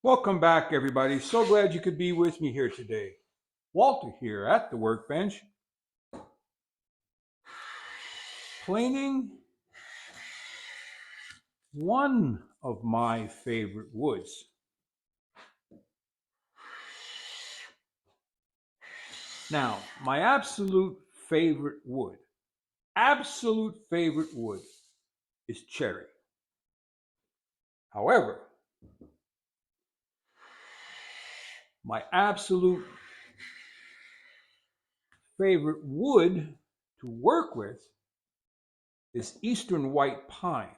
Welcome back, everybody. So glad you could be with me here today. Walter here at the workbench, planing one of my favorite woods. Now, my absolute favorite wood is cherry. However, my absolute favorite wood to work with is eastern white pine.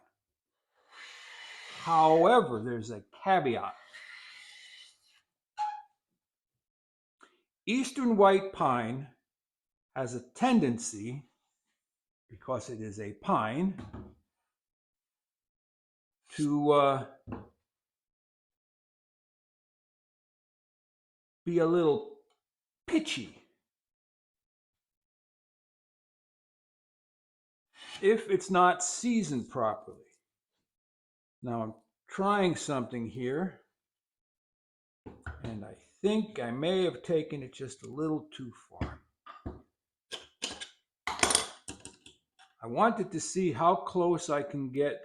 However, there's a caveat. Eastern white pine has a tendency, because it is a pine, to be a little pitchy if it's not seasoned properly. Now I'm trying something here, and I think I may have taken it just a little too far. I wanted to see how close I can get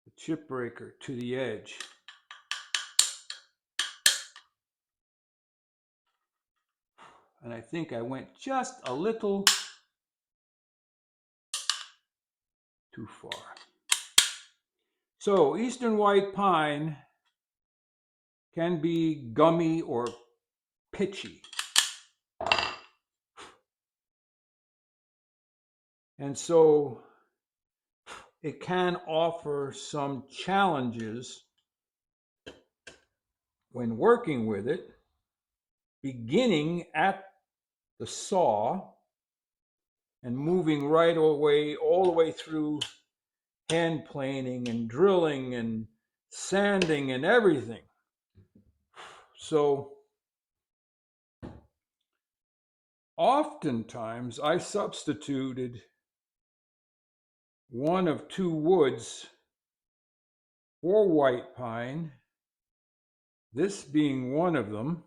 the chip breaker to the edge. And I think I went just a little too far. So eastern white pine can be gummy or pitchy. And so it can offer some challenges when working with it, beginning at the saw and moving right away, all the way through hand planing and drilling and sanding and everything. So oftentimes I substituted one of two woods for white pine, this being one of them.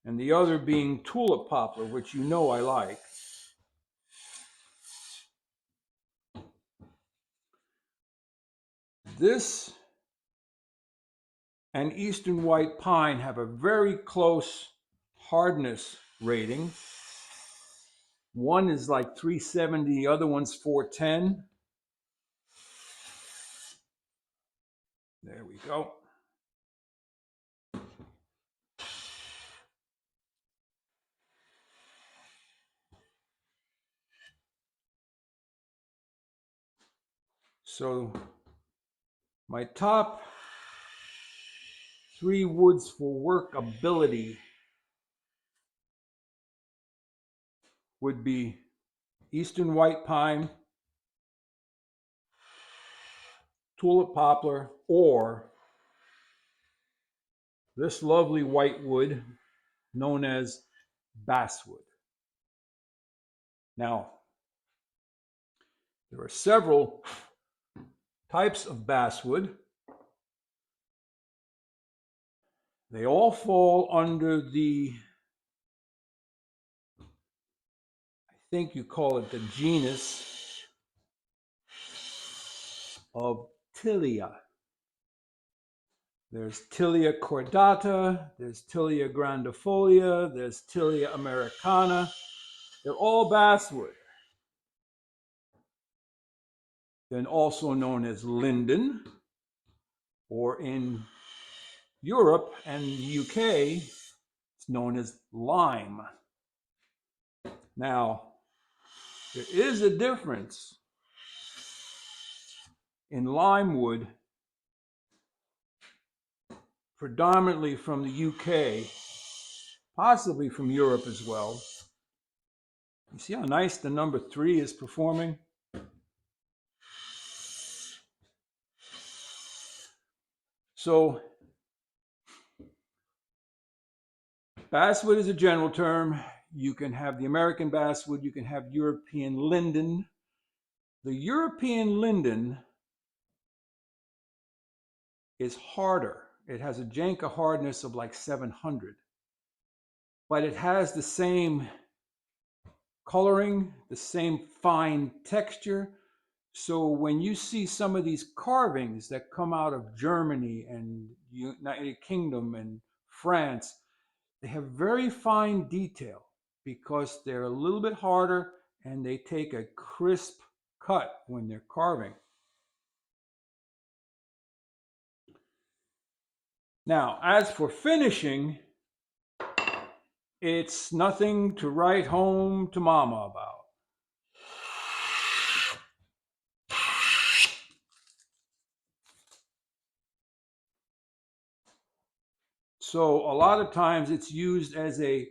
And the other being tulip poplar, which you know I like. This and eastern white pine have a very close hardness rating. One is like 370, the other one's 410. There we go. So my top three woods for workability would be eastern white pine, tulip poplar, or this lovely white wood known as basswood. Now, there are several types of basswood. They all fall under the, I think you call it the genus of Tilia. There's Tilia cordata, there's Tilia grandifolia, there's Tilia americana. They're all basswood. Then also known as linden, or in Europe and the UK, it's known as lime. Now, there is a difference in lime wood, predominantly from the UK, possibly from Europe as well. You see how nice the number 3 is performing? So, basswood is a general term. You can have the American basswood, you can have European linden, The European linden is harder. It has a Janka hardness of like 700, but it has the same coloring, the same fine texture. So when you see some of these carvings that come out of Germany and United Kingdom and France, they have very fine detail because they're a little bit harder and they take a crisp cut when they're carving. Now, as for finishing, it's nothing to write home to mama about. So a lot of times it's used as a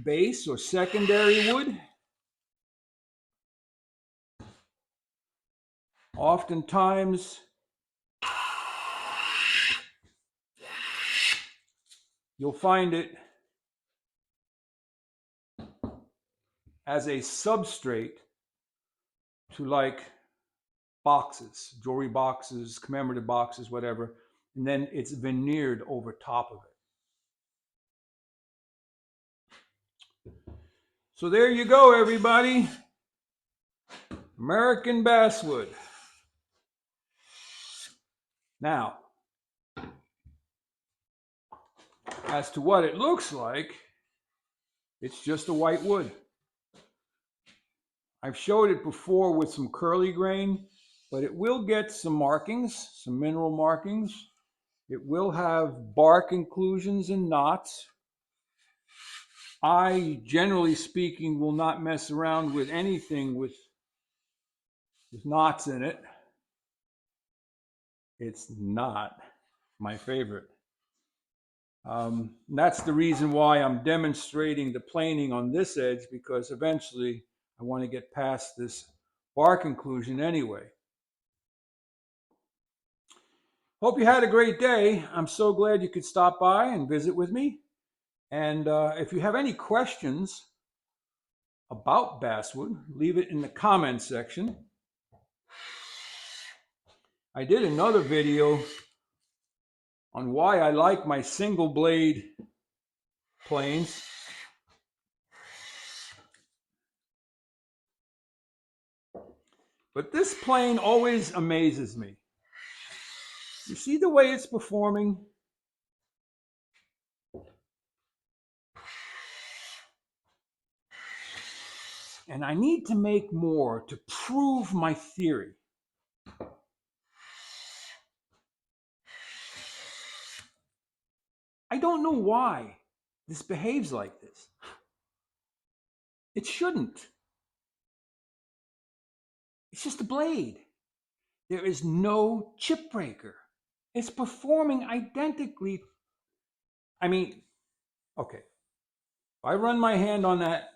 base or secondary wood. Oftentimes you'll find it as a substrate to like boxes, jewelry boxes, commemorative boxes, whatever, and then it's veneered over top of it. So there you go, everybody. American basswood. Now, as to what it looks like, it's just a white wood. I've showed it before with some curly grain, but it will get some markings, some mineral markings. It will have bark inclusions and knots. I, generally speaking, will not mess around with anything with knots in it. It's not my favorite. That's the reason why I'm demonstrating the planing on this edge, because eventually I want to get past this bark inclusion anyway. Hope you had a great day. I'm so glad you could stop by and visit with me. And if you have any questions about basswood, leave it in the comments section. I did another video on why I like my single blade planes. But this plane always amazes me. You see the way it's performing? And I need to make more to prove my theory. I don't know why this behaves like this. It shouldn't. It's just a blade. There is no chip breaker. It's performing identically. I mean, okay. If I run my hand on that,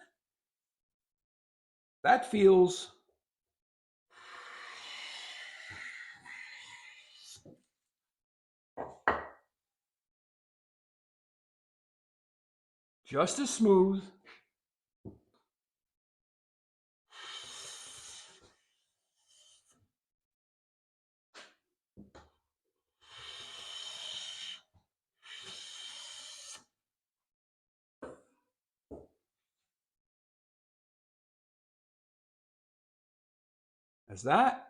that feels just as smooth. As that.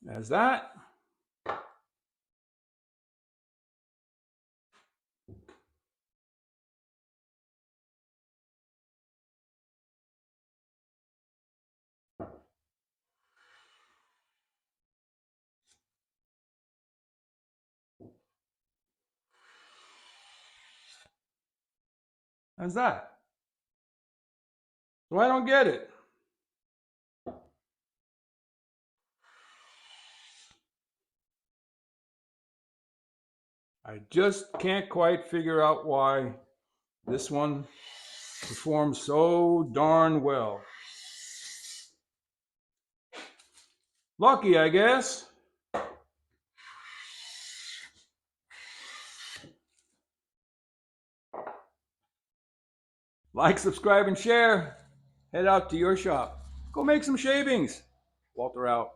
As that. As that. So I don't get it. I just can't quite figure out why this one performs so darn well. Lucky, I guess. Like, subscribe, and share. Head out to your shop. Go make some shavings. Walter out.